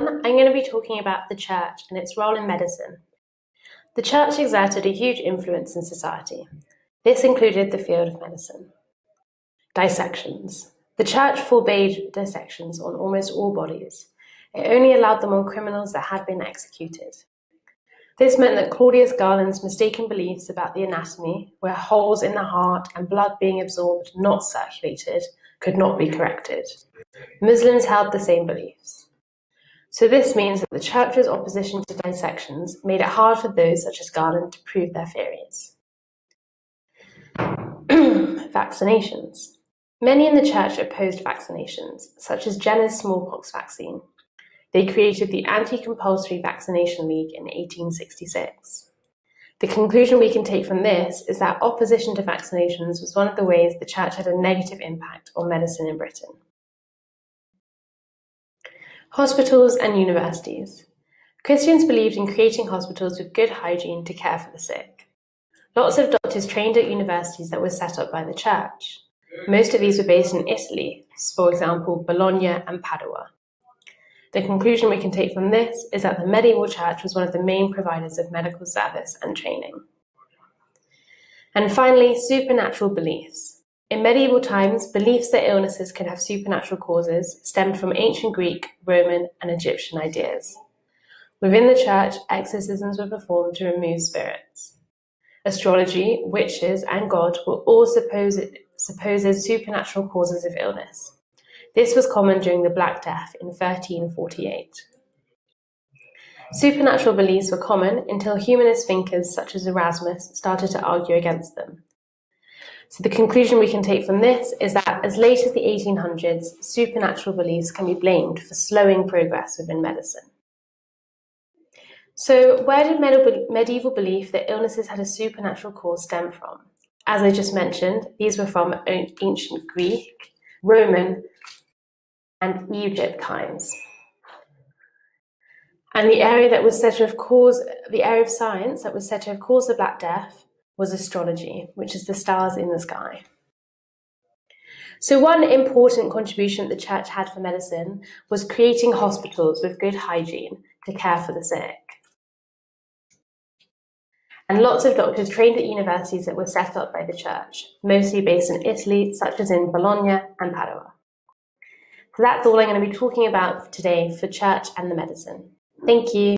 I'm going to be talking about the church and its role in medicine. The church exerted a huge influence in society. This included the field of medicine. Dissections. The church forbade dissections on almost all bodies. It only allowed them on criminals that had been executed. This meant that Claudius Galen's mistaken beliefs about the anatomy, where holes in the heart and blood being absorbed, not circulated, could not be corrected. Muslims held the same beliefs. So this means that the church's opposition to dissections made it hard for those such as Galen to prove their theories. Vaccinations. Many in the church opposed vaccinations, such as Jenner's smallpox vaccine. They created the Anti-Compulsory Vaccination League in 1866. The conclusion we can take from this is that opposition to vaccinations was one of the ways the church had a negative impact on medicine in Britain. Hospitals and universities. Christians believed in creating hospitals with good hygiene to care for the sick. Lots of doctors trained at universities that were set up by the church. Most of these were based in Italy, for example, Bologna and Padua. The conclusion we can take from this is that the medieval church was one of the main providers of medical service and training. And finally, supernatural beliefs. In medieval times, beliefs that illnesses could have supernatural causes stemmed from ancient Greek, Roman, and Egyptian ideas. Within the church, exorcisms were performed to remove spirits. Astrology, witches, and God were all supposed supernatural causes of illness. This was common during the Black Death in 1348. Supernatural beliefs were common until humanist thinkers such as Erasmus started to argue against them. So the conclusion we can take from this is that as late as the 1800s, supernatural beliefs can be blamed for slowing progress within medicine. So where did medieval belief that illnesses had a supernatural cause stem from? As I just mentioned, these were from ancient Greek, Roman, and Egypt times. And the area that was said to have caused, the area of science that was said to have caused the Black Death was astrology, which is the stars in the sky. So one important contribution that the church had for medicine was creating hospitals with good hygiene to care for the sick. And lots of doctors trained at universities that were set up by the church, mostly based in Italy, such as in Bologna and Padua. So that's all I'm going to be talking about today for church and the medicine. Thank you.